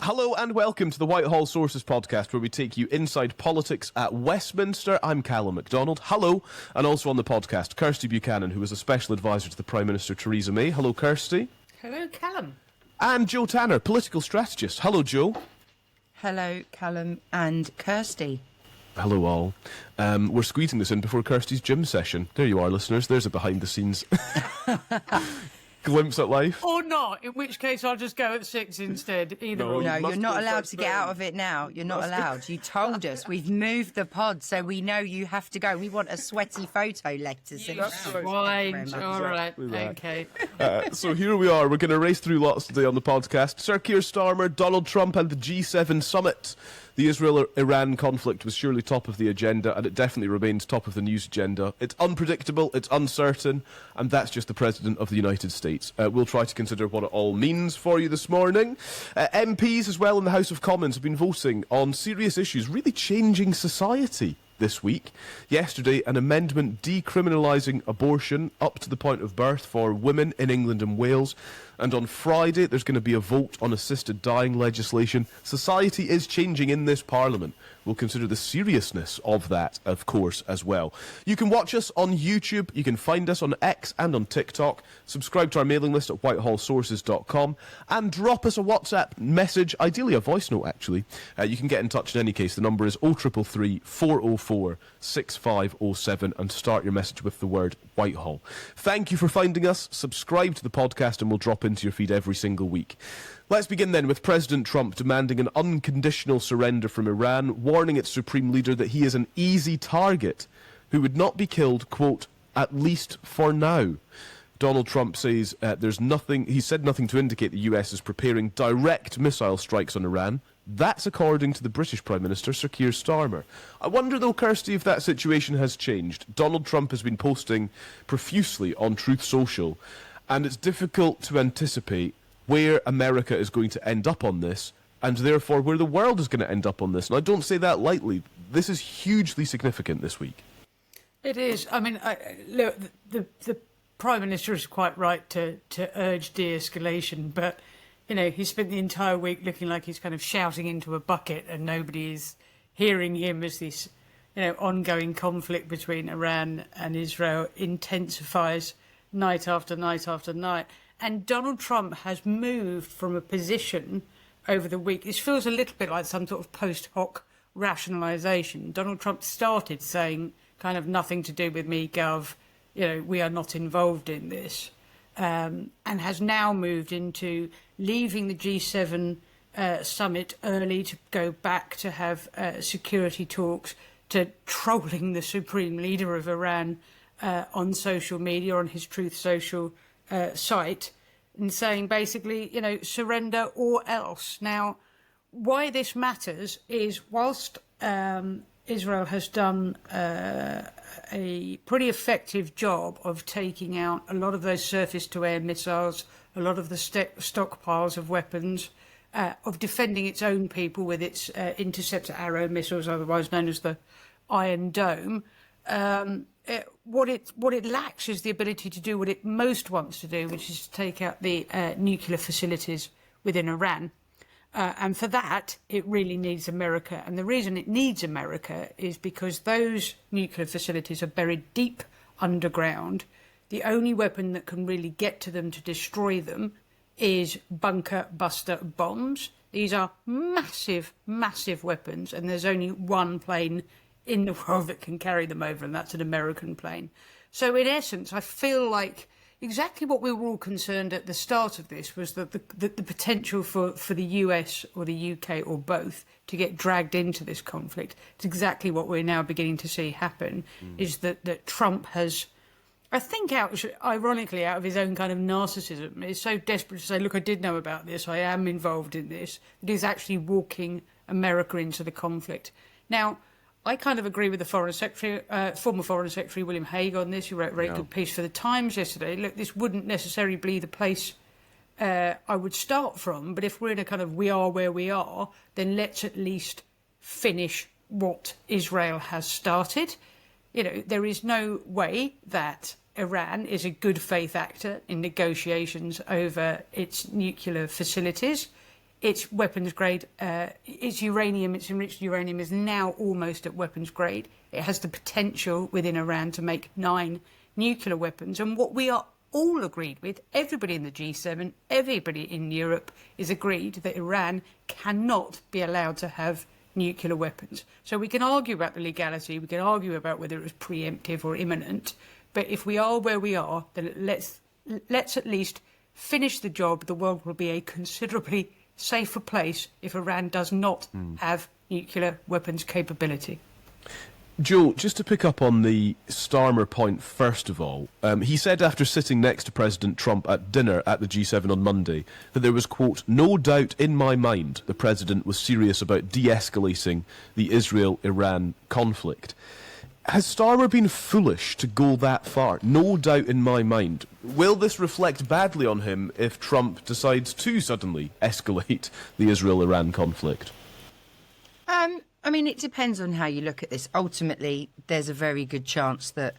Hello and welcome to the Whitehall Sources podcast, where we take you inside politics at Westminster. I'm Calum Macdonald. Hello. And also on the podcast, Kirsty Buchanan, who is a special advisor to the Prime Minister Theresa May. Hello, Kirsty. Hello, Calum. And Joe Tanner, political strategist. Hello, Joe. Hello, Calum and Kirsty. Hello, all. We're squeezing this in before Kirsty's gym session. There you are, listeners. There's a behind-the-scenes glimpse at life. Or not, in which case I'll just go at 6 instead. Either No, or. No, you must you're not go allowed first to get then. out of it now. You're not allowed. You told us. We've moved the pod, so we know you have to go. We want a sweaty photo later. So Right, all right, okay. So here we are. We're going to race through lots today on the podcast. Sir Keir Starmer, Donald Trump and the G7 summit. The Israel-Iran conflict was surely top of the agenda, and it definitely remains top of the news agenda. It's unpredictable, it's uncertain, and that's just the President of the United States. We'll try to consider what it all means for you this morning. MPs as well in the House of Commons have been voting on serious issues, really changing society this week. Yesterday, an amendment decriminalising abortion up to the point of birth for women in England and Wales. And on Friday, there's going to be a vote on assisted dying legislation. Society is changing in this Parliament. We'll consider the seriousness of that, of course, as well. You can watch us on YouTube. You can find us on X and on TikTok. Subscribe to our mailing list at whitehallsources.com and drop us a WhatsApp message, ideally a voice note, actually. You can get in touch in any case. The number is 0333 404 6507 and start your message with the word Whitehall. Thank you for finding us. Subscribe to the podcast and we'll drop into your feed every single week. Let's begin then with President Trump demanding an unconditional surrender from Iran, warning its supreme leader that he is an easy target who would not be killed, quote, at least for now. Donald Trump says he said nothing to indicate the US is preparing direct missile strikes on Iran. That's according to the British Prime Minister, Sir Keir Starmer. I wonder, though, Kirsty, if that situation has changed. Donald Trump has been posting profusely on Truth Social, and it's difficult to anticipate where America is going to end up on this, and therefore where the world is going to end up on this. And I don't say that lightly. This is hugely significant this week. It is. I mean, look, the Prime Minister is quite right to urge de-escalation, but, you know, he spent the entire week looking like he's kind of shouting into a bucket and nobody is hearing him as this, you know, ongoing conflict between Iran and Israel intensifies night after night after night. And Donald Trump has moved from a position over the week. This feels a little bit like some sort of post hoc rationalisation. Donald Trump started saying kind of nothing to do with me, Gov. You know, we are not involved in this. And has now moved into leaving the G7 summit early to go back to have security talks, to trolling the supreme leader of Iran on social media, on his Truth Social site, and saying basically, you know, surrender or else. Now, why this matters is whilst Israel has done a pretty effective job of taking out a lot of those surface-to-air missiles, a lot of the stockpiles of weapons, of defending its own people with its interceptor arrow missiles, otherwise known as the Iron Dome, what it lacks is the ability to do what it most wants to do, which is to take out the nuclear facilities within Iran. And for that, it really needs America. And the reason it needs America is because those nuclear facilities are buried deep underground. The only weapon that can really get to them to destroy them is bunker buster bombs. These are massive, massive weapons, and there's only one plane in the world that can carry them over, and that's an American plane. So in essence, I feel like exactly what we were all concerned at the start of this was that the potential for the US or the UK or both to get dragged into this conflict. It's exactly what we're now beginning to see happen, is that Trump has, I think, ironically, out of his own kind of narcissism, is so desperate to say, look, I did know about this, I am involved in this, that he's actually walking America into the conflict. Now, I kind of agree with the Foreign Secretary, former Foreign Secretary William Hague on this, who wrote a very good piece for The Times yesterday. Look, this wouldn't necessarily be the place I would start from, but if we're in a kind of we are where we are, then let's at least finish what Israel has started. You know, there is no way that Iran is a good faith actor in negotiations over its nuclear facilities. its weapons grade, its enriched uranium is now almost at weapons grade. It has the potential within Iran to make 9 nuclear weapons. And what we are all agreed with, everybody in the G7, everybody in Europe, is agreed that Iran cannot be allowed to have nuclear weapons. So we can argue about the legality, we can argue about whether it was preemptive or imminent, but if we are where we are, then let's at least finish the job. The world will be a considerably safer place if Iran does not have nuclear weapons capability. Joe, just to pick up on the Starmer point first of all, he said after sitting next to President Trump at dinner at the G7 on Monday that there was, quote, no doubt in my mind the president was serious about de-escalating the Israel-Iran conflict. Has Starmer been foolish to go that far? No doubt in my mind. Will this reflect badly on him if Trump decides to suddenly escalate the Israel-Iran conflict? I mean, it depends on how you look at this. Ultimately, there's a very good chance that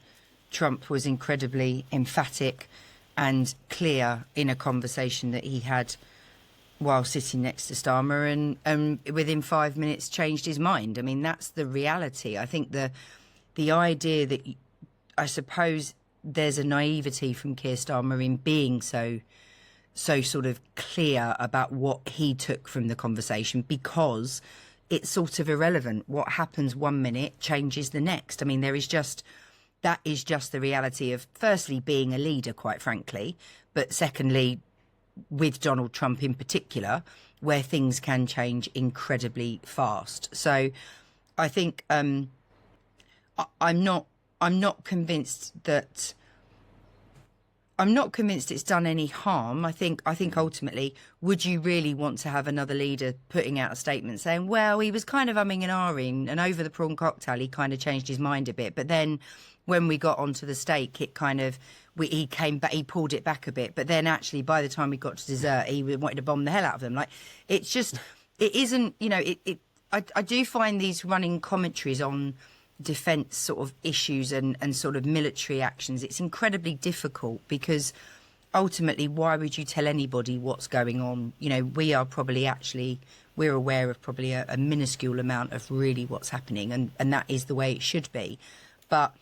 Trump was incredibly emphatic and clear in a conversation that he had while sitting next to Starmer, and within 5 minutes changed his mind. I mean, that's the reality. I think the idea that, I suppose, there's a naivety from Keir Starmer in being so sort of clear about what he took from the conversation, because it's sort of irrelevant. What happens 1 minute changes the next. I mean, that is just the reality of, firstly, being a leader, quite frankly, but secondly, with Donald Trump in particular, where things can change incredibly fast. So I think I'm not convinced that it's done any harm. I think ultimately, would you really want to have another leader putting out a statement saying, well, he was kind of umming and ahhing, and over the prawn cocktail he kind of changed his mind a bit, but then when we got onto the steak, it kind of he came back, he pulled it back a bit, but then actually by the time we got to dessert, he wanted to bomb the hell out of them. Like, it's just, it isn't, you know, I do find these running commentaries on defence sort of issues and sort of military actions, it's incredibly difficult, because ultimately, why would you tell anybody what's going on? You know, we're aware of probably a minuscule amount of really what's happening, and that is the way it should be. But,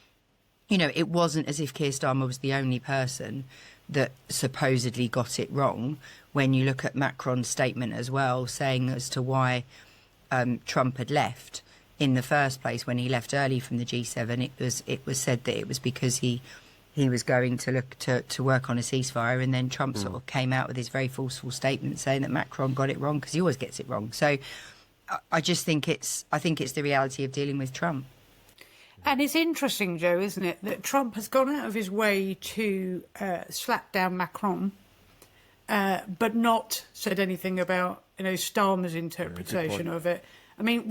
you know, it wasn't as if Keir Starmer was the only person that supposedly got it wrong. When you look at Macron's statement as well, saying as to why Trump had left in the first place, when he left early from the G7, it was said that it was because he was going to look to work on a ceasefire, and then Trump sort of came out with his very forceful statement saying that Macron got it wrong, because he always gets it wrong. So I just think it's the reality of dealing with Trump. And it's interesting, Joe, isn't it, that Trump has gone out of his way to slap down Macron, but not said anything about, you know, Starmer's interpretation of it. I mean,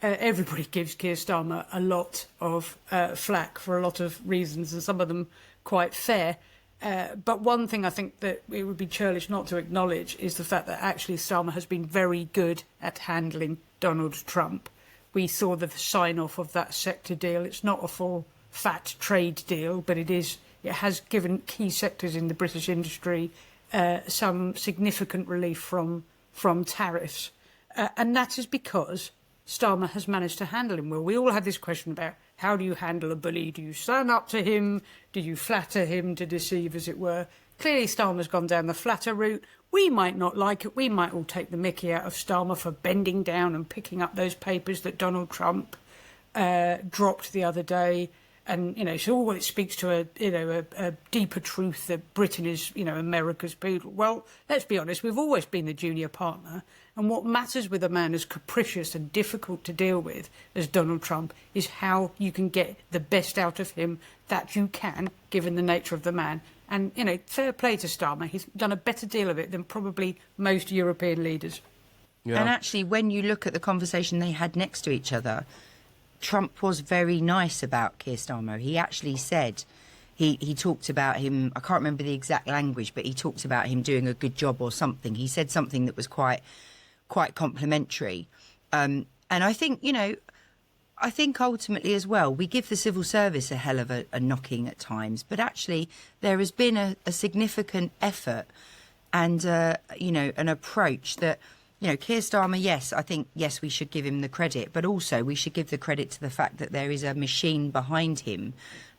everybody gives Keir Starmer a lot of flack for a lot of reasons, and some of them quite fair. But one thing I think that it would be churlish not to acknowledge is the fact that actually Starmer has been very good at handling Donald Trump. We saw the sign-off of that sector deal. It's not a full fat trade deal, but it has given key sectors in the British industry some significant relief from tariffs. And that is because Starmer has managed to handle him well. We all had this question about, how do you handle a bully? Do you stand up to him? Do you flatter him to deceive, as it were? Clearly, Starmer's gone down the flatter route. We might not like it. We might all take the mickey out of Starmer for bending down and picking up those papers that Donald Trump dropped the other day. And, you know, so it speaks to a deeper truth that Britain is, you know, America's poodle. Well, let's be honest, we've always been the junior partner. And what matters with a man as capricious and difficult to deal with as Donald Trump is how you can get the best out of him that you can, given the nature of the man. And, you know, fair play to Starmer. He's done a better deal of it than probably most European leaders. Yeah. And actually, when you look at the conversation they had next to each other, Trump was very nice about Keir Starmer. He actually said, he talked about him, I can't remember the exact language, but he talked about him doing a good job or something. He said something that was quite complimentary. And I think, you know, ultimately as well, we give the civil service a hell of a knocking at times, but actually there has been a significant effort and, you know, an approach that You know, Keir Starmer, yes, I think, yes, we should give him the credit, but also we should give the credit to the fact that there is a machine behind him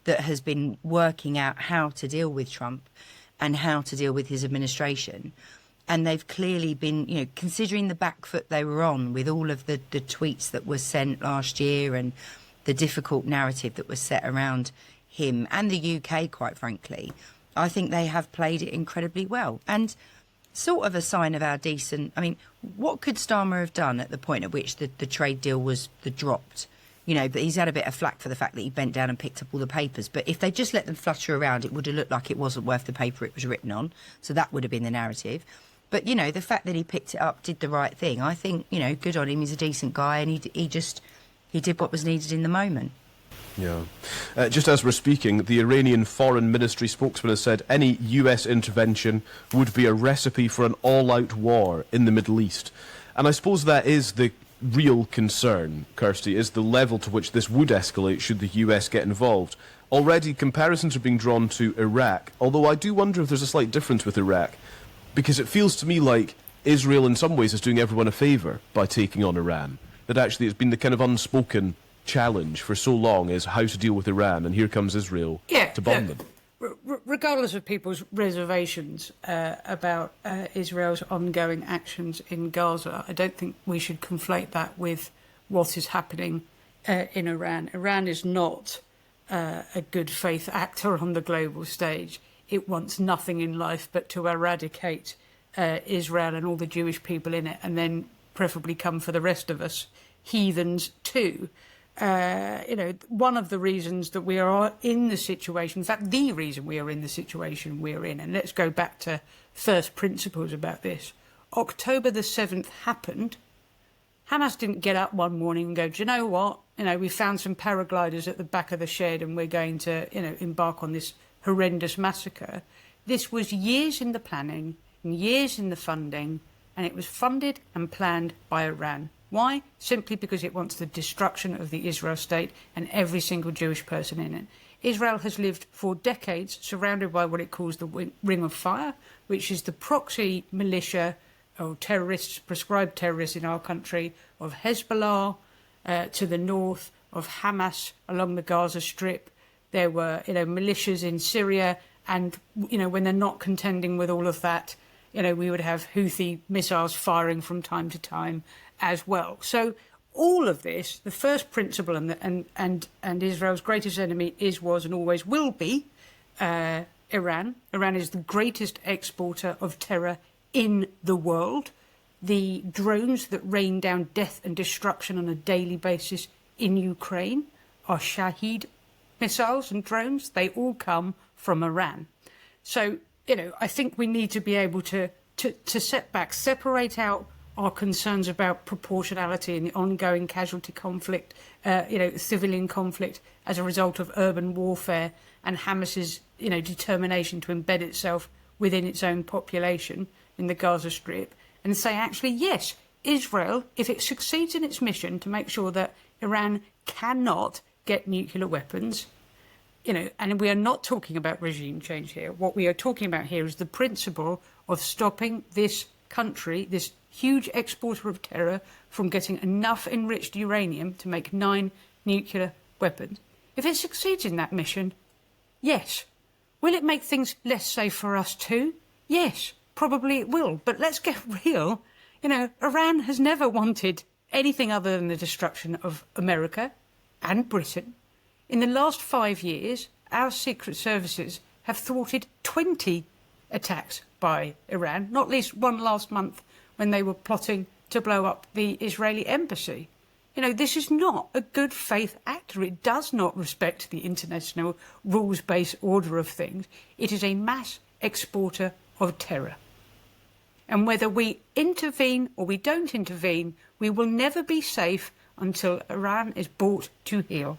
that has been working out how to deal with Trump and how to deal with his administration. And they've clearly been, you know, considering the back foot they were on with all of the tweets that were sent last year and the difficult narrative that was set around him and the UK, quite frankly, I think they have played it incredibly well. And sort of a sign of our decent... I mean, what could Starmer have done at the point at which the trade deal was dropped? You know, but he's had a bit of flack for the fact that he bent down and picked up all the papers. But if they just let them flutter around, it would have looked like it wasn't worth the paper it was written on. So that would have been the narrative. But, you know, the fact that he picked it up, did the right thing, I think, you know, good on him. He's a decent guy and he did what was needed in the moment. Yeah. Just as we're speaking, the Iranian Foreign Ministry spokesman has said any US intervention would be a recipe for an all-out war in the Middle East. And I suppose that is the real concern, Kirsty, is the level to which this would escalate should the US get involved. Already comparisons are being drawn to Iraq, although I do wonder if there's a slight difference with Iraq, because it feels to me like Israel in some ways is doing everyone a favour by taking on Iran. That actually it's been the kind of unspoken challenge for so long is how to deal with Iran, and here comes Israel to bomb them. Regardless of people's reservations about Israel's ongoing actions in Gaza, I don't think we should conflate that with what is happening in Iran. Iran is not a good faith actor on the global stage. It wants nothing in life but to eradicate Israel and all the Jewish people in it, and then preferably come for the rest of us heathens too. You know, one of the reasons that we are in the situation, in fact, the reason we are in the situation we're in, and let's go back to first principles about this. October the 7th happened. Hamas didn't get up one morning and go, do you know what? You know, we found some paragliders at the back of the shed and we're going to, you know, embark on this horrendous massacre. This was years in the planning and years in the funding, and it was funded and planned by Iran. Why? Simply because it wants the destruction of the Israel state and every single Jewish person in it. Israel has lived for decades surrounded by what it calls the Ring of Fire, which is the proxy militia or terrorists, prescribed terrorists in our country, of Hezbollah to the north, of Hamas along the Gaza Strip. There were, you know, militias in Syria, and, you know, when they're not contending with all of that, you know, we would have Houthi missiles firing from time to time as well. So all of this, the first principle and Israel's greatest enemy was, and always will be Iran. Iran is the greatest exporter of terror in the world. The drones that rain down death and destruction on a daily basis in Ukraine are Shahed missiles and drones. They all come from Iran. So, you know, I think we need to be able to set back, separate out our concerns about proportionality and the ongoing casualty conflict, you know, civilian conflict as a result of urban warfare and Hamas's, you know, determination to embed itself within its own population in the Gaza Strip, and say, actually, yes, Israel, if it succeeds in its mission to make sure that Iran cannot get nuclear weapons, you know, and we are not talking about regime change here. What we are talking about here is the principle of stopping this country, this huge exporter of terror, from getting enough enriched uranium to make 9 nuclear weapons. If it succeeds in that mission, yes. Will it make things less safe for us too? Yes, probably it will. But let's get real. You know, Iran has never wanted anything other than the destruction of America and Britain. In the last 5 years, our secret services have thwarted 20 attacks by Iran, not least one last month when they were plotting to blow up the Israeli embassy. You know, this is not a good faith actor. It does not respect the international rules-based order of things. It is a mass exporter of terror. And whether we intervene or we don't intervene, we will never be safe until Iran is brought to heel.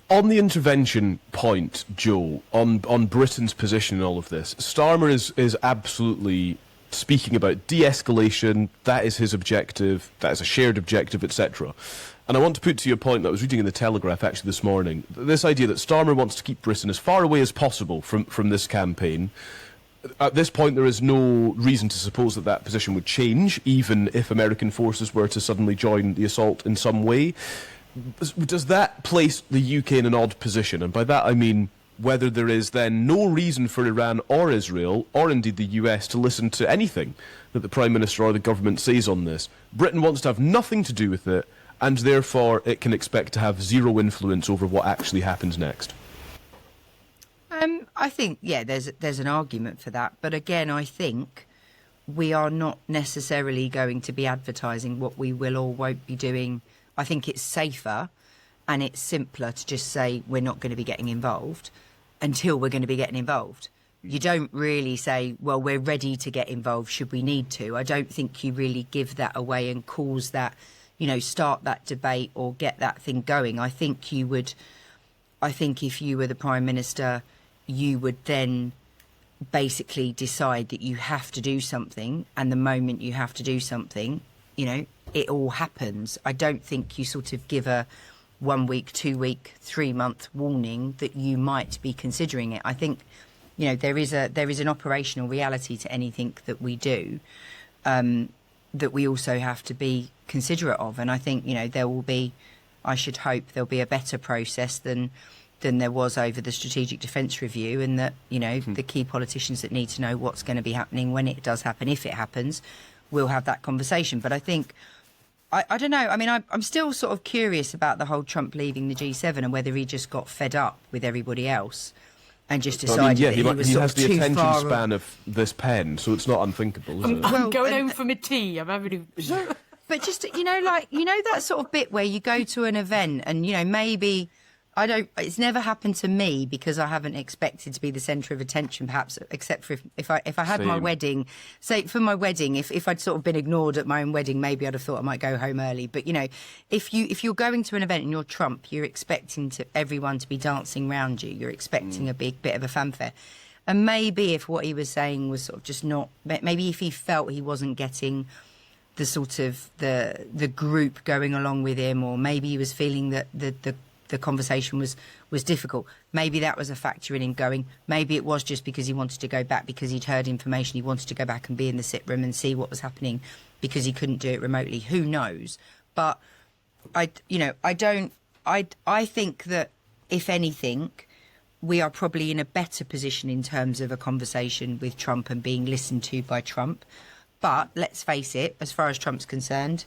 On the intervention point, Joe, on Britain's position in all of this, Starmer is absolutely speaking about de-escalation. That is his objective. That is a shared objective, etc. And I want to put to you a point that I was reading in the Telegraph actually this morning. This idea that Starmer wants to keep Britain as far away as possible from this campaign, at this point, there is no reason to suppose that that position would change, even if American forces were to suddenly join the assault in some way. Does that place the UK in an odd position? And by that I mean whether there is then no reason for Iran or Israel, or indeed the US, to listen to anything that the Prime Minister or the government says on this. Britain wants to have nothing to do with it, and therefore it can expect to have zero influence over what actually happens next. I think, yeah, there's an argument for that. But again, I think we are not necessarily going to be advertising what we will or won't be doing. I think it's safer and it's simpler to just say we're not going to be getting involved until we're going to be getting involved. You don't really say, well, we're ready to get involved should we need to. I don't think you really give that away and cause that, start that debate or get that thing going. I think if you were the Prime Minister, you would then basically decide that you have to do something, and the moment you have to do something, it all happens. I don't think you sort of give a 1 week, 2 week, 3 month warning that you might be considering it. I think, there is an operational reality to anything that we do that we also have to be considerate of. And I think, I should hope there'll be a better process than there was over the Strategic Defence Review, and that, the key politicians that need to know what's going to be happening when it does happen, if it happens, will have that conversation. But I think, I don't know, I mean, I'm still sort of curious about the whole Trump leaving the G7 and whether he just got fed up with everybody else and just decided that he was sort has of the too attention far span of this pen, so it's not unthinkable, is it? I'm going home for my tea. I'm having a... But just, that sort of bit where you go to an event and, maybe... it's never happened to me because I haven't expected to be the centre of attention, perhaps, except for if I had my wedding, say for my wedding, if I'd sort of been ignored at my own wedding, maybe I'd have thought I might go home early. But, if you're going to an event and you're Trump, you're expecting everyone to be dancing around you. You're expecting a big bit of a fanfare. And maybe if what he was saying was sort of just not, maybe if he felt he wasn't getting the sort of the group going along with him, or maybe he was feeling that the conversation was difficult. Maybe that was a factor in him going. Maybe it was just because he wanted to go back because he'd heard information. He wanted to go back and be in the sit room and see what was happening because he couldn't do it remotely. Who knows? But I think that if anything, we are probably in a better position in terms of a conversation with Trump and being listened to by Trump. But let's face it, as far as Trump's concerned,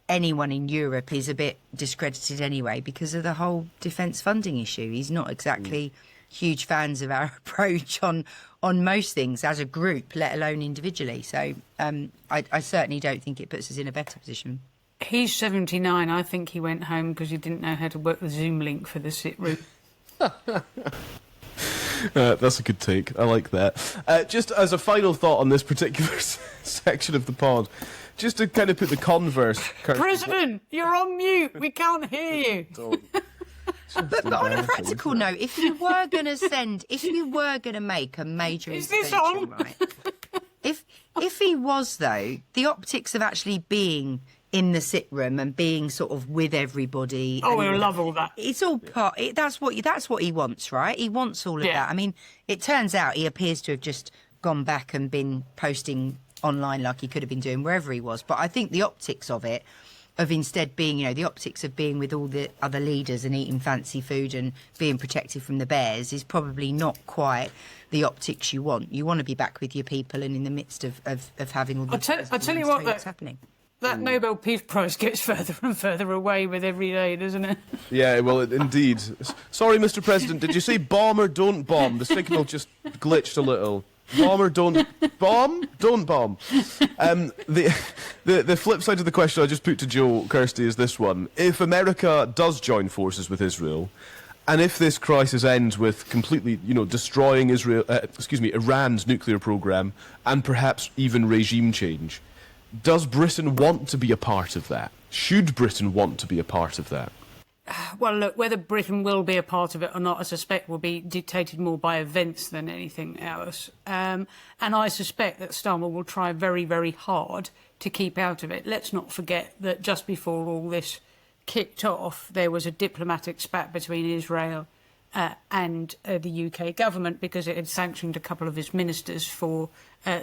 anyone in Europe is a bit discredited anyway because of the whole defence funding issue. He's not exactly huge fans of our approach on most things as a group, let alone individually. So I certainly don't think it puts us in a better position. He's 79. I think he went home because he didn't know how to work the Zoom link for the sit room. That's a good take. I like that. Just as a final thought on this particular section of the pod, just to kind of put the converse... President, you're on mute. We can't hear you. But on a practical note, if you were going to make a major intervention, right? If he was, though, the optics of actually being in the sit room and being sort of with everybody. Oh, I love all that. It's all part. That's what he wants, right? He wants all of that. I mean, it turns out he appears to have just gone back and been posting online like he could have been doing wherever he was. But I think the optics of it, of instead being, the optics of being with all the other leaders and eating fancy food and being protected from the bears is probably not quite the optics you want. You want to be back with your people and in the midst of having all the... I'll tell you what's happening. That Nobel Peace Prize gets further and further away with every day, doesn't it? Yeah, well, indeed. Sorry, Mr. President, did you say bomb or don't bomb? The signal just glitched a little. Bomb or don't bomb? Don't bomb. The flip side of the question I just put to Joe, Kirsty, is this one. If America does join forces with Israel, and if this crisis ends with completely, destroying Iran's nuclear program, and perhaps even regime change, does Britain want to be a part of that? Should Britain want to be a part of that? Well, look, whether Britain will be a part of it or not, I suspect will be dictated more by events than anything else. And I suspect that Starmer will try very, very hard to keep out of it. Let's not forget that just before all this kicked off, there was a diplomatic spat between Israel and the UK government, because it had sanctioned a couple of his ministers for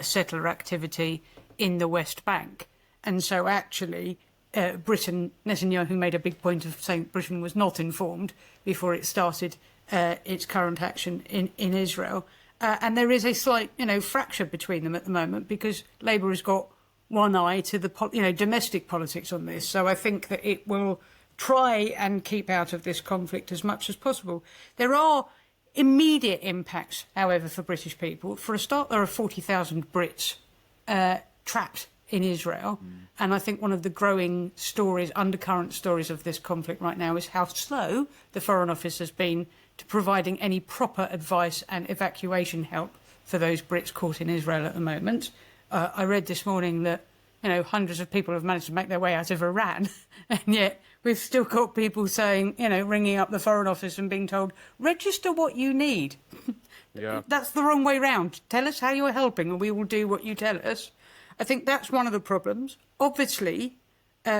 settler activity in the West Bank. And so actually Britain, Netanyahu made a big point of saying Britain was not informed before it started its current action in Israel. And there is a slight, fracture between them at the moment, because Labour has got one eye to the, domestic politics on this. So I think that it will try and keep out of this conflict as much as possible. There are immediate impacts, however, for British people. For a start, there are 40,000 Brits trapped in Israel. And I think one of the growing stories, undercurrent stories of this conflict right now is how slow the Foreign Office has been to providing any proper advice and evacuation help for those Brits caught in Israel at the moment. I read this morning that, hundreds of people have managed to make their way out of Iran, and yet we've still got people saying, ringing up the Foreign Office and being told, register what you need. Yeah. That's the wrong way round. Tell us how you're helping and we will do what you tell us. I think that's one of the problems. Obviously,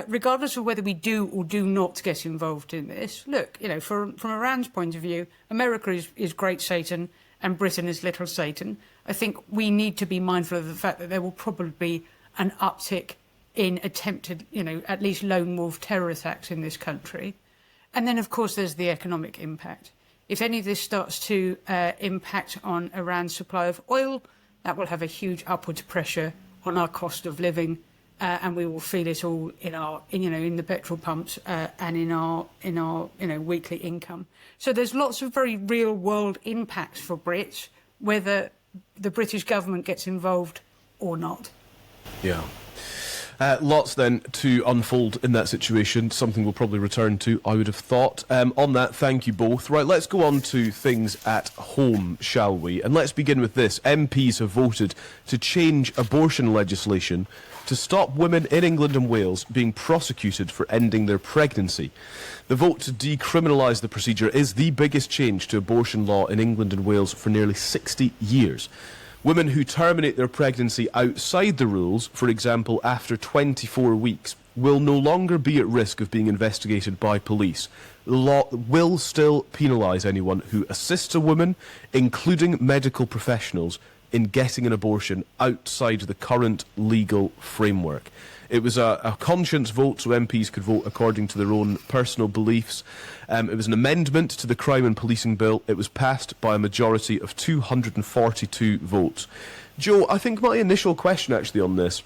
regardless of whether we do or do not get involved in this, look, from Iran's point of view, America is great Satan and Britain is little Satan. I think we need to be mindful of the fact that there will probably be an uptick in attempted, at least lone wolf terror attacks in this country. And then, of course, there's the economic impact. If any of this starts to impact on Iran's supply of oil, that will have a huge upward pressure on our cost of living, and we will feel it all in the petrol pumps and in our weekly income. So there's lots of very real world impacts for Brits, whether the British government gets involved or not. Yeah. Lots then to unfold in that situation, something we'll probably return to, I would have thought. On that, thank you both. Right, let's go on to things at home, shall we? And let's begin with this. MPs have voted to change abortion legislation to stop women in England and Wales being prosecuted for ending their pregnancy. The vote to decriminalise the procedure is the biggest change to abortion law in England and Wales for nearly 60 years. Women who terminate their pregnancy outside the rules, for example after 24 weeks, will no longer be at risk of being investigated by police. The law will still penalise anyone who assists a woman, including medical professionals, in getting an abortion outside the current legal framework. It was a conscience vote, so MPs could vote according to their own personal beliefs. It was an amendment to the Crime and Policing Bill. It was passed by a majority of 242 votes. Joe, I think my initial question actually on this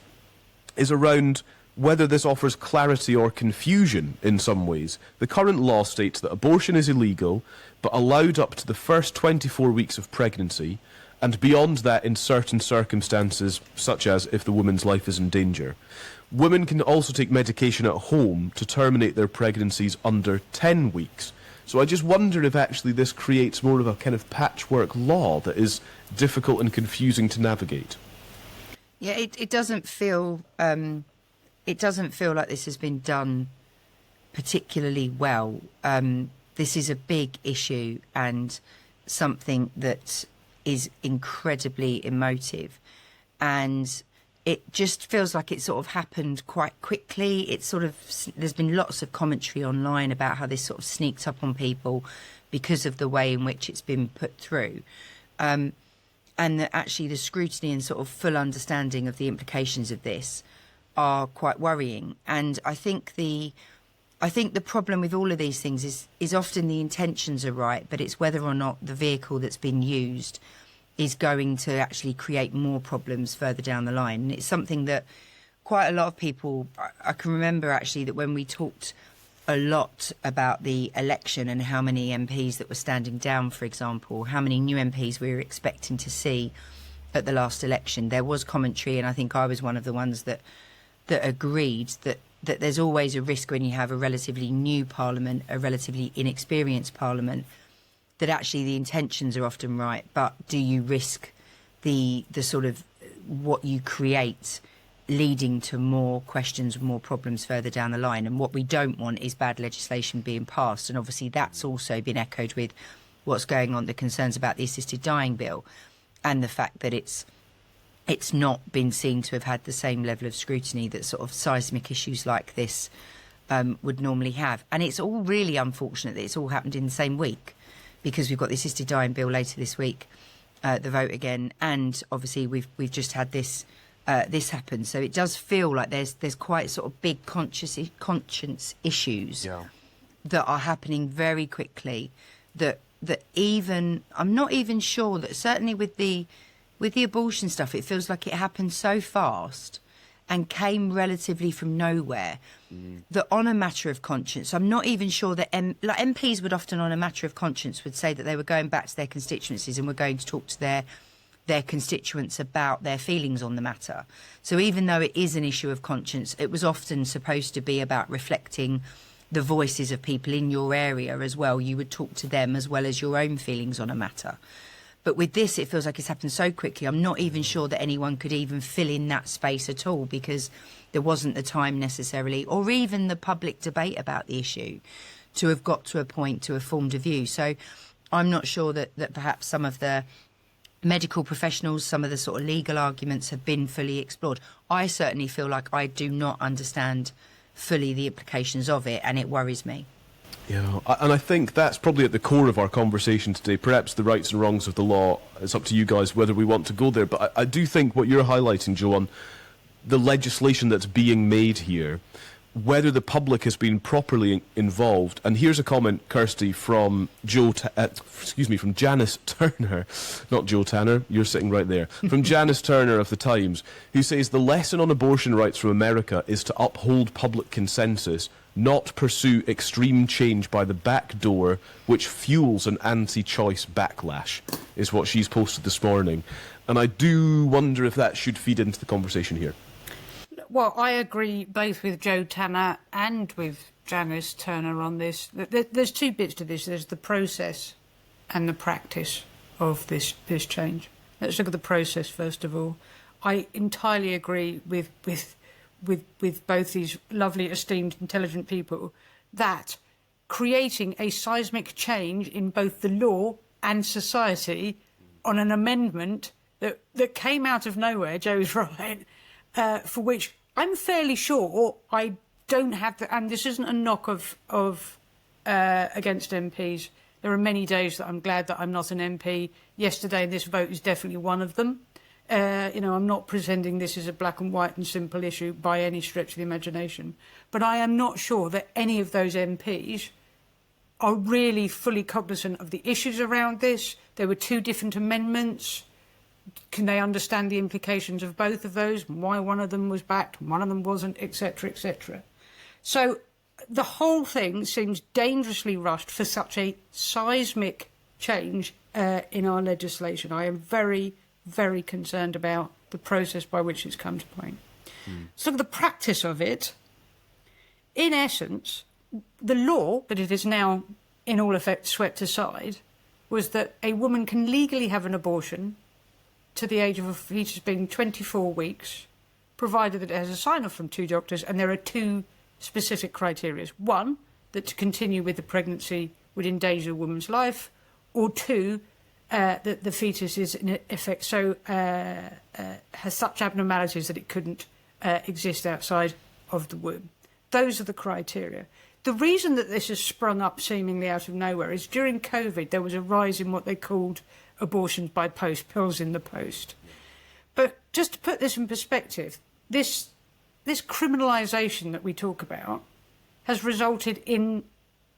is around whether this offers clarity or confusion in some ways. The current law states that abortion is illegal, but allowed up to the first 24 weeks of pregnancy, and beyond that in certain circumstances, such as if the woman's life is in danger. Women can also take medication at home to terminate their pregnancies under 10 weeks. So I just wonder if actually this creates more of a kind of patchwork law that is difficult and confusing to navigate. Yeah, it doesn't feel like this has been done particularly well. This is a big issue and something that is incredibly emotive, and it just feels like it sort of happened quite quickly. There's been lots of commentary online about how this sort of sneaked up on people because of the way in which it's been put through, and that actually the scrutiny and sort of full understanding of the implications of this are quite worrying. And I think the problem with all of these things is often the intentions are right, but it's whether or not the vehicle that's been used is going to actually create more problems further down the line. And it's something that quite a lot of people, I can remember actually that when we talked a lot about the election and how many MPs that were standing down, for example, how many new MPs we were expecting to see at the last election, there was commentary, and I think I was one of the ones that agreed that there's always a risk when you have a relatively new parliament, a relatively inexperienced parliament, that actually the intentions are often right, but do you risk the sort of what you create leading to more questions, more problems further down the line? And what we don't want is bad legislation being passed. And obviously that's also been echoed with what's going on, the concerns about the assisted dying bill and the fact that it's not been seen to have had the same level of scrutiny that sort of seismic issues like this would normally have. And it's all really unfortunate that it's all happened in the same week, because we've got the assisted dying bill later this week, the vote again, and obviously we've just had this happen. So it does feel like there's quite sort of big conscience issues that are happening very quickly. That even I'm not even sure that certainly with the abortion stuff, it feels like it happened so fast and came relatively from nowhere that on a matter of conscience, I'm not even sure that MPs would often on a matter of conscience would say that they were going back to their constituencies and were going to talk to their constituents about their feelings on the matter. So even though it is an issue of conscience, it was often supposed to be about reflecting the voices of people in your area as well. You would talk to them as well as your own feelings on a matter. But with this, it feels like it's happened so quickly. I'm not even sure that anyone could even fill in that space at all because there wasn't the time necessarily, or even the public debate about the issue to have got to a point to have formed a view. So I'm not sure that perhaps some of the medical professionals, some of the sort of legal arguments have been fully explored. I certainly feel like I do not understand fully the implications of it, and it worries me. Yeah, and I think that's probably at the core of our conversation today. Perhaps the rights and wrongs of the law, it's up to you guys whether we want to go there. But I do think what you're highlighting, Joe, on the legislation that's being made here, whether the public has been properly involved. And here's a comment, Kirsty, from from Janice Turner, not Joe Tanner, you're sitting right there, from Janice Turner of The Times, who says the lesson on abortion rights from America is to uphold public consensus, not pursue extreme change by the back door, which fuels an anti-choice backlash, is what she's posted this morning. And I do wonder if that should feed into the conversation here. Well, I agree both with Joe Tanner and with Janice Turner on this. There's two bits to this. There's the process and the practice of this change. Let's look at the process first of all. I entirely agree with both these lovely, esteemed, intelligent people that creating a seismic change in both the law and society on an amendment that came out of nowhere, Joe's right, for which I'm fairly sure I don't have the, and this isn't a knock against MPs. There are many days that I'm glad that I'm not an MP. Yesterday, this vote is definitely one of them. I'm not pretending this is a black and white and simple issue by any stretch of the imagination. But I am not sure that any of those MPs are really fully cognizant of the issues around this. There were two different amendments. Can they understand the implications of both of those? Why one of them was backed, one of them wasn't, etc., etc. So the whole thing seems dangerously rushed for such a seismic change in our legislation. I am very, very concerned about the process by which it's come to point. So the practice of it, in essence, the law that it is now in all effect swept aside was that a woman can legally have an abortion to the age of a fetus being 24 weeks, provided that it has a sign-off from two doctors, and there are two specific criteria. One, that to continue with the pregnancy would endanger a woman's life, or two, that the fetus is in effect has such abnormalities that it couldn't exist outside of the womb. Those are the criteria. The reason that this has sprung up seemingly out of nowhere is during COVID there was a rise in what they called abortions by post, pills in the post. But just to put this in perspective, this criminalisation that we talk about has resulted in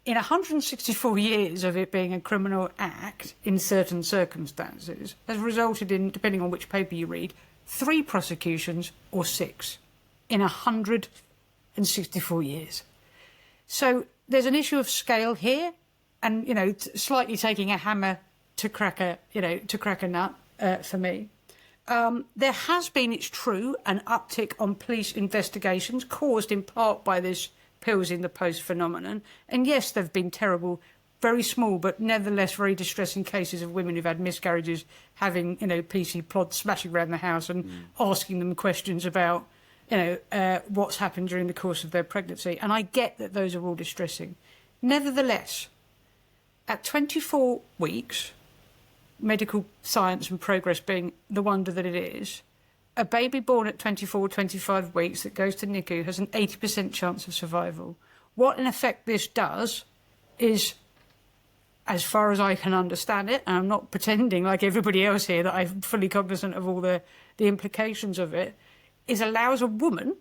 164 years of it being a criminal act in certain circumstances, has resulted in, depending on which paper you read, 3 prosecutions or 6 in 164 years. So there's an issue of scale here, and slightly taking a hammer to crack a nut for me. There has been, it's true, an uptick on police investigations caused in part by this pills in the post phenomenon. And yes, there have been terrible, very small, but nevertheless very distressing cases of women who've had miscarriages, having, PC plods smashing around the house and asking them questions about, what's happened during the course of their pregnancy. And I get that those are all distressing. Nevertheless, at 24 weeks, medical science and progress being the wonder that it is, a baby born at 24, 25 weeks that goes to NICU has an 80% chance of survival. What, in effect, this does is as far as I can understand it, and I'm not pretending like everybody else here that I'm fully cognizant of all the implications of it, is allows a woman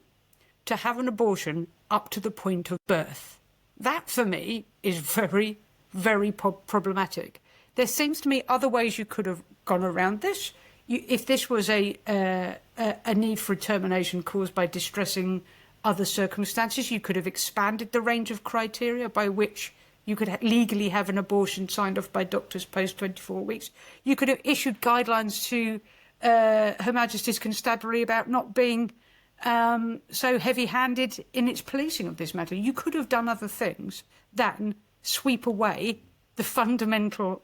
to have an abortion up to the point of birth. That, for me, is very, very problematic. There seems to me other ways you could have gone around this. If this was a need for a termination caused by distressing other circumstances, you could have expanded the range of criteria by which you could legally have an abortion signed off by doctors post 24 weeks. You could have issued guidelines to Her Majesty's Constabulary about not being so heavy-handed in its policing of this matter. You could have done other things than sweep away the fundamental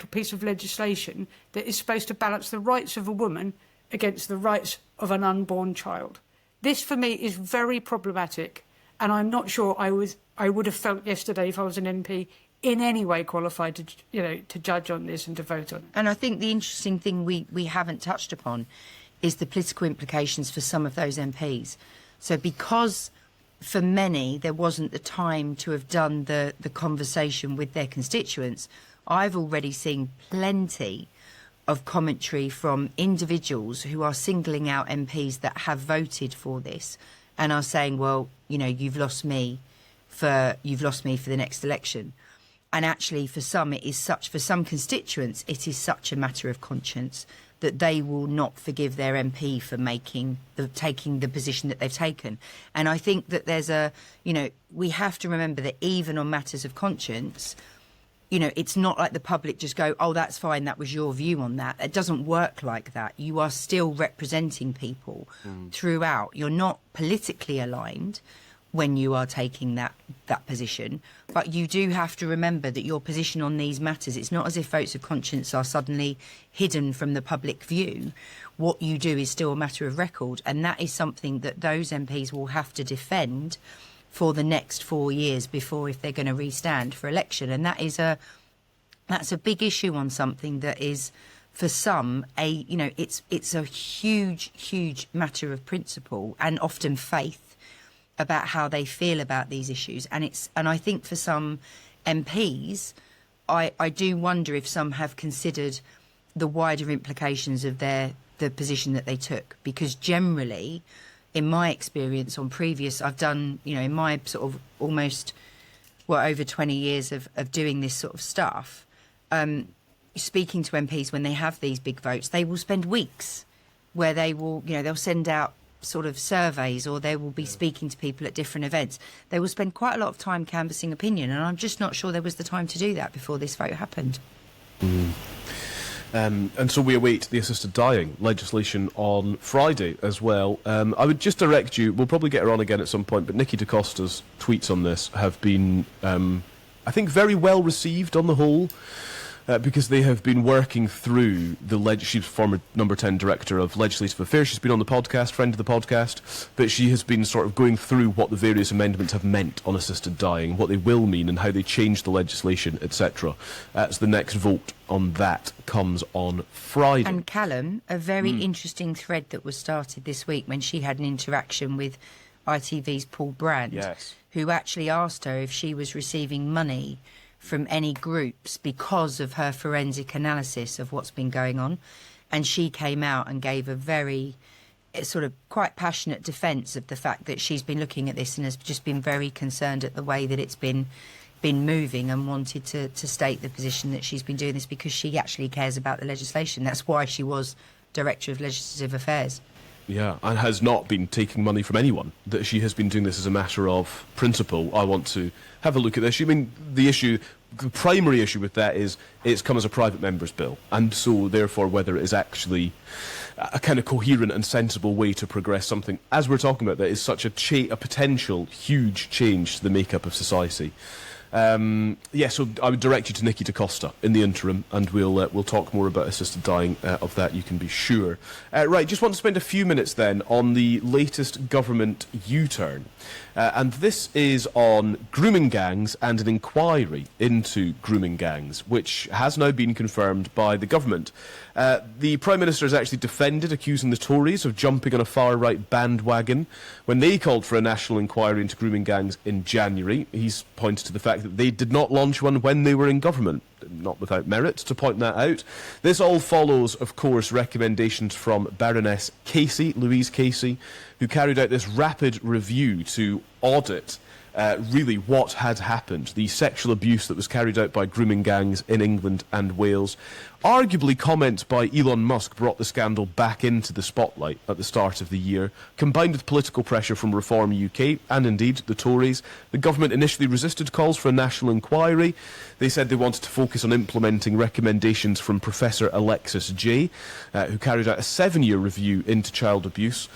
piece of legislation that is supposed to balance the rights of a woman against the rights of an unborn child. This, for me, is very problematic, and I'm not sure I would have felt yesterday, if I was an MP, in any way qualified to judge on this and to vote on it. And I think the interesting thing we haven't touched upon is the political implications for some of those MPs. So because for many there wasn't the time to have done the conversation with their constituents, I've already seen plenty of commentary from individuals who are singling out MPs that have voted for this and are saying, well, you've lost me for the next election. And actually for some constituents it is such a matter of conscience that they will not forgive their MP for taking the position that they've taken. And I think that there's we have to remember that even on matters of conscience, it's not like the public just go, oh, that's fine, that was your view on that. It doesn't work like that. You are still representing people throughout. You're not politically aligned when you are taking that position, but you do have to remember that your position on these matters, it's not as if votes of conscience are suddenly hidden from the public view. What you do is still a matter of record, and that is something that those MPs will have to defend for the next 4 years before, if they're going to restand for election. And that's a big issue on something that is, for some, it's a huge matter of principle and often faith about how they feel about these issues. And I think for some MPs, I do wonder if some have considered the wider implications of the position that they took, because generally, in my experience on previous, I've done, in my sort of almost, over 20 years of doing this sort of stuff, speaking to MPs when they have these big votes, they will spend weeks where they will, they'll send out sort of surveys, or they will be speaking to people at different events. They will spend quite a lot of time canvassing opinion, and I'm just not sure there was the time to do that before this vote happened. And so we await the assisted dying legislation on Friday as well. I would just direct you, we'll probably get her on again at some point, but Nikki DaCosta's tweets on this have been, I think, very well received on the whole. Because they have been working through she's former number 10 director of legislative affairs. She's been on the podcast, friend of the podcast, but she has been sort of going through what the various amendments have meant on assisted dying, what they will mean and how they change the legislation, etc. So the next vote on that comes on Friday. And Calum, a very interesting thread that was started this week when she had an interaction with ITV's Paul Brand, yes, who actually asked her if she was receiving money from any groups because of her forensic analysis of what's been going on. And she came out and gave a very sort of quite passionate defence of the fact that she's been looking at this and has just been very concerned at the way that it's been moving, and wanted to state the position that she's been doing this because she actually cares about the legislation. That's why she was Director of Legislative Affairs. Yeah, and has not been taking money from anyone. That she has been doing this as a matter of principle. I want to have a look at this. I mean, the primary issue with that is it's come as a private member's bill, and so therefore whether it is actually a kind of coherent and sensible way to progress something, as we're talking about, that is such a potential huge change to the makeup of society. So I would direct you to Nikki DaCosta in the interim, and we'll talk more about assisted dying of that, you can be sure. Right, just want to spend a few minutes then on the latest government U-turn. And this is on grooming gangs and an inquiry into grooming gangs, which has now been confirmed by the government. The Prime Minister has actually defended accusing the Tories of jumping on a far-right bandwagon when they called for a national inquiry into grooming gangs in January. He's pointed to the fact fact that they did not launch one when they were in government. Not without merit to point that out. This all follows, of course, recommendations from Baroness Casey, Louise Casey, who carried out this rapid review to audit really what had happened, the sexual abuse that was carried out by grooming gangs in England and Wales. Arguably, comments by Elon Musk brought the scandal back into the spotlight at the start of the year. Combined with political pressure from Reform UK and indeed the Tories, the government initially resisted calls for a national inquiry. They said they wanted to focus on implementing recommendations from Professor Alexis Jay, who carried out a 7-year review into child abuse.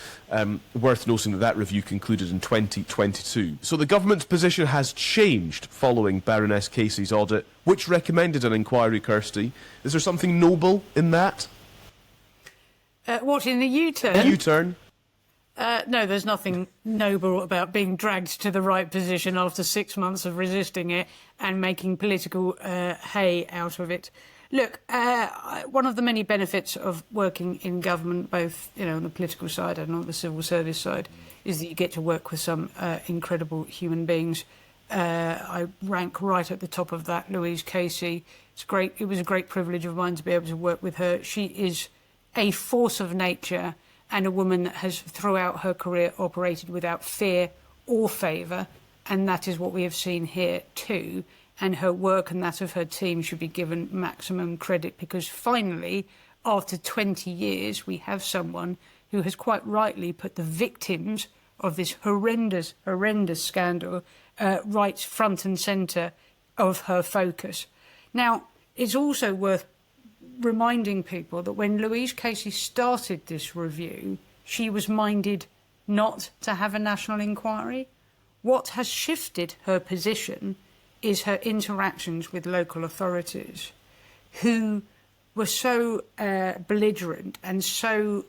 Worth noting that review concluded in 2022. So the government's position has changed following Baroness Casey's audit, which recommended an inquiry, Kirsty. Is there something noble in that? What, in the U-turn? The U-turn? No, there's nothing noble about being dragged to the right position after 6 months of resisting it and making political hay out of it. Look, one of the many benefits of working in government, both on the political side and on the civil service side, is that you get to work with some incredible human beings. I rank right at the top of that, Louise Casey. It's great. It was a great privilege of mine to be able to work with her. She is a force of nature and a woman that has throughout her career operated without fear or favour, and that is what we have seen here too. And her work and that of her team should be given maximum credit, because finally, after 20 years, we have someone who has quite rightly put the victims of this horrendous scandal right front and centre of her focus. Now, it's also worth reminding people that when Louise Casey started this review, she was minded not to have a national inquiry. What has shifted her position is her interactions with local authorities, who were so belligerent and so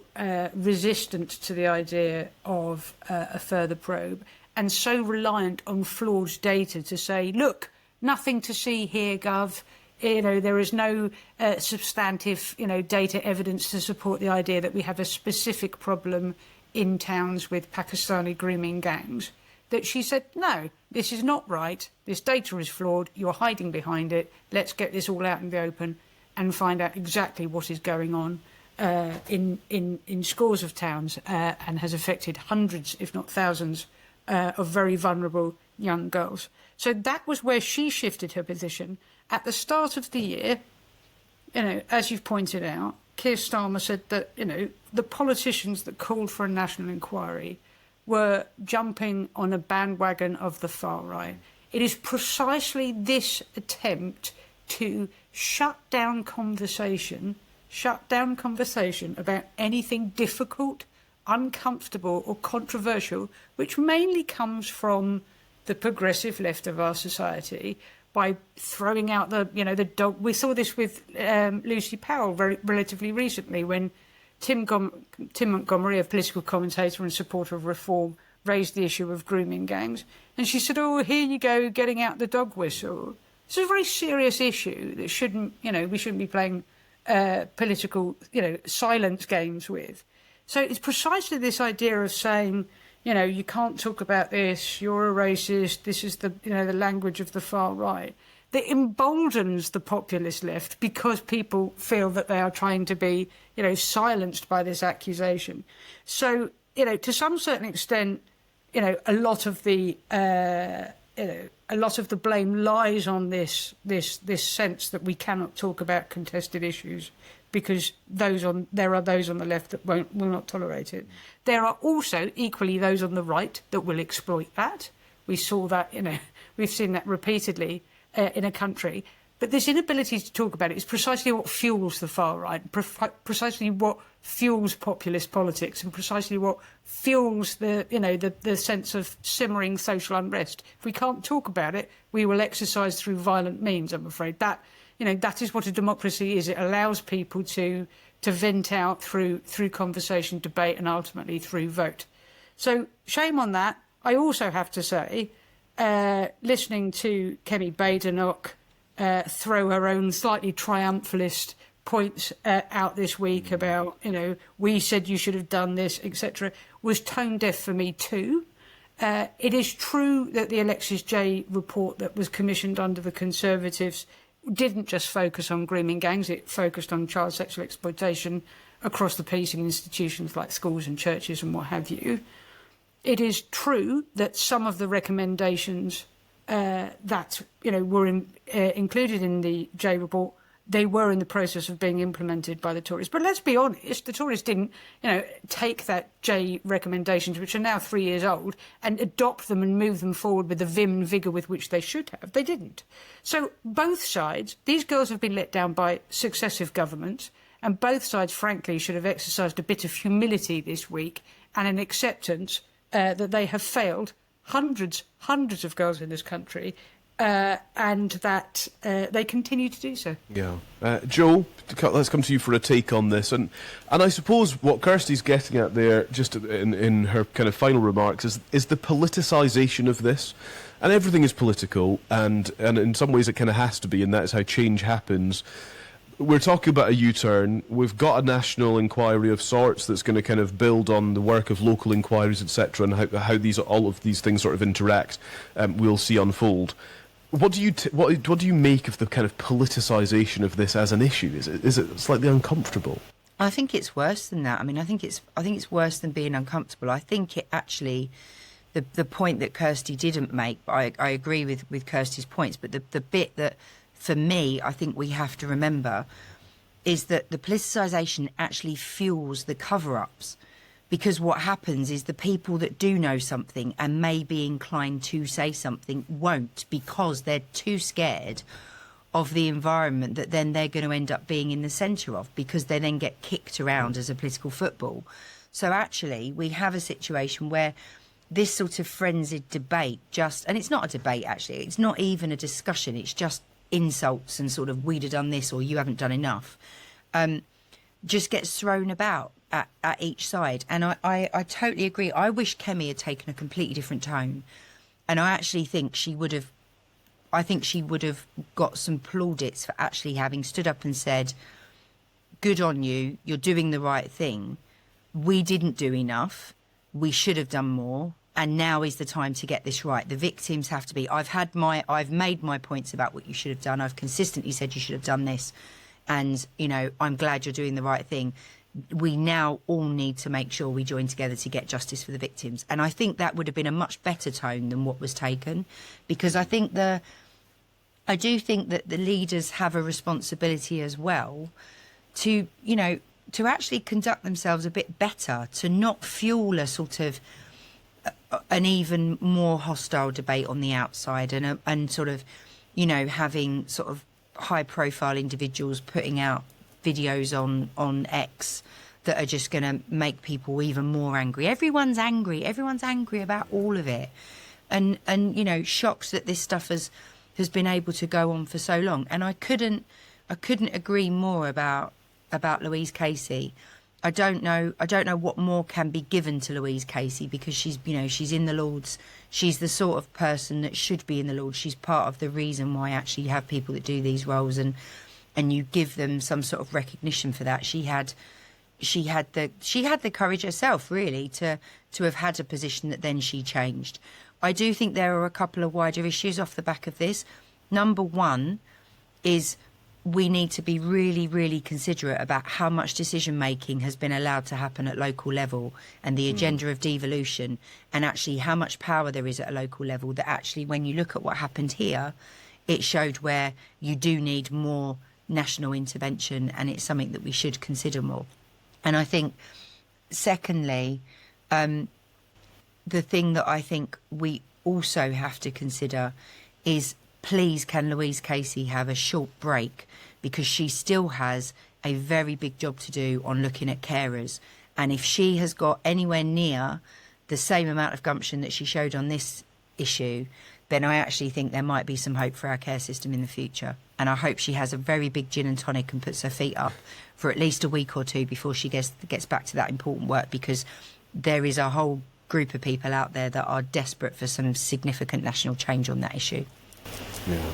resistant to the idea of a further probe, and so reliant on flawed data to say, look, nothing to see here, Gov. There is no substantive, data evidence to support the idea that we have a specific problem in towns with Pakistani grooming gangs. That she said, no, this is not right. This data is flawed. You're hiding behind it. Let's get this all out in the open and find out exactly what is going on in scores of towns and has affected hundreds, if not thousands, of very vulnerable young girls. So that was where she shifted her position. At the start of the year, as you've pointed out, Keir Starmer said that, the politicians that called for a national inquiry were jumping on a bandwagon of the far right. It is precisely this attempt to shut down conversation about anything difficult, uncomfortable or controversial, which mainly comes from the progressive left of our society, by throwing out the dog. We saw this with Lucy Powell relatively recently, when Tim Montgomery, a political commentator and supporter of reform, raised the issue of grooming gangs. And she said, oh, here you go, getting out the dog whistle. This is a very serious issue that we shouldn't be playing political, silence games with. So it's precisely this idea of saying, you can't talk about this, you're a racist, this is the language of the far right, that emboldens the populist left, because people feel that they are trying to be, silenced by this accusation. So, to some certain extent, a lot of the blame lies on this sense that we cannot talk about contested issues, because there are those on the left that will not tolerate it. There are also equally those on the right that will exploit that. We saw that, we've seen that repeatedly in a country. But this inability to talk about it is precisely what fuels the far right, precisely what fuels populist politics, and precisely what fuels the sense of simmering social unrest. If we can't talk about it, we will exercise through violent means, I'm afraid. That is what a democracy is. It allows people to vent out through conversation, debate, and ultimately through vote. So shame on that. I also have to say, listening to Kemi Badenoch throw her own slightly triumphalist points out this week about, we said you should have done this, etc., was tone deaf for me too. It is true that the Alexis J report that was commissioned under the Conservatives didn't just focus on grooming gangs, it focused on child sexual exploitation across the piece in institutions like schools and churches and what have you. It is true that some of the recommendations that were included in the J report, they were in the process of being implemented by the Tories. But let's be honest, the Tories didn't, take that J recommendations, which are now 3 years old, and adopt them and move them forward with the vim and vigour with which they should have. They didn't. So both sides, these girls have been let down by successive governments, and both sides, frankly, should have exercised a bit of humility this week and an acceptance that they have failed hundreds of girls in this country, and that they continue to do so. Yeah. Joe, let's come to you for a take on this. And I suppose what Kirsty's getting at there, just in her kind of final remarks, is the politicisation of this. And everything is political, and in some ways it kind of has to be, and that's how change happens. We're talking about a U-turn. We've got a national inquiry of sorts that's going to kind of build on the work of local inquiries, etc., and how all of these things sort of interact. We'll see unfold. What do you make of the kind of politicisation of this as an issue? Is it slightly uncomfortable? I think it's worse than that. I mean, I think it's worse than being uncomfortable. I think it actually, the point that Kirsty didn't make, but I agree with Kirsty's points, but the bit that, for me, I think we have to remember is that the politicisation actually fuels the cover-ups, because what happens is the people that do know something and may be inclined to say something won't, because they're too scared of the environment that then they're going to end up being in the centre of, because they then get kicked around as a political football. So actually we have a situation where this sort of frenzied debate and it's not a debate actually, it's not even a discussion, it's just insults and sort of we'd have done this or you haven't done enough, just gets thrown about at each side. And I totally agree. I wish Kemi had taken a completely different tone, and I actually think she would have got some plaudits for actually having stood up and said, good on you, you're doing the right thing, we didn't do enough, we should have done more, and now is the time to get this right. The victims have to be... I've made my points about what you should have done. I've consistently said you should have done this. And, I'm glad you're doing the right thing. We now all need to make sure we join together to get justice for the victims. And I think that would have been a much better tone than what was taken. Because I do think that the leaders have a responsibility as well to actually conduct themselves a bit better, to not fuel a sort of... an even more hostile debate on the outside, and sort of, having sort of high-profile individuals putting out videos on X that are just going to make people even more angry. Everyone's angry about all of it, and shocked that this stuff has been able to go on for so long. And I couldn't agree more about Louise Casey. I don't know what more can be given to Louise Casey, because she's in the Lords. She's the sort of person that should be in the Lords. She's part of the reason why actually you have people that do these roles, and you give them some sort of recognition for that. She had the courage herself, really, to have had a position that then she changed. I do think there are a couple of wider issues off the back of this. Number one is, we need to be really, really considerate about how much decision-making has been allowed to happen at local level, and the agenda of devolution, and actually how much power there is at a local level, that actually, when you look at what happened here, it showed where you do need more national intervention, and it's something that we should consider more. And I think, secondly, the thing that I think we also have to consider is, please, can Louise Casey have a short break, because she still has a very big job to do on looking at carers. And if she has got anywhere near the same amount of gumption that she showed on this issue, then I actually think there might be some hope for our care system in the future. And I hope she has a very big gin and tonic and puts her feet up for at least a week or two before she gets back to that important work, because there is a whole group of people out there that are desperate for some significant national change on that issue. Yeah.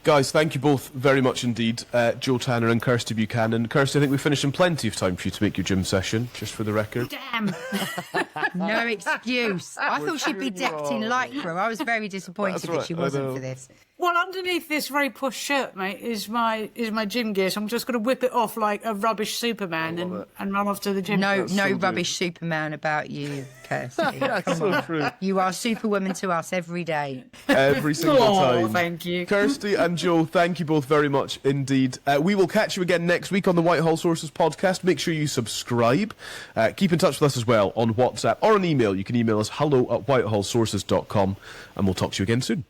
Guys, thank you both very much indeed, Joe Tanner and Kirsty Buchanan. Kirsty, I think we finished in plenty of time for you to make your gym session, just for the record. Damn. No excuse. I thought she'd be decked in lycra. I was very disappointed that she wasn't for this. Well, underneath this very posh shirt, mate, is my gym gear. So I'm just going to whip it off like a rubbish Superman and run off to the gym. No rubbish Superman about you, Kirsty. Come on. True. You are Superwoman to us every day. Every single time. Thank you. Kirsty and Joe, thank you both very much indeed. We will catch you again next week on the Whitehall Sources podcast. Make sure you subscribe. Keep in touch with us as well on WhatsApp or on email. You can email us hello@whitehallsources.com, and we'll talk to you again soon.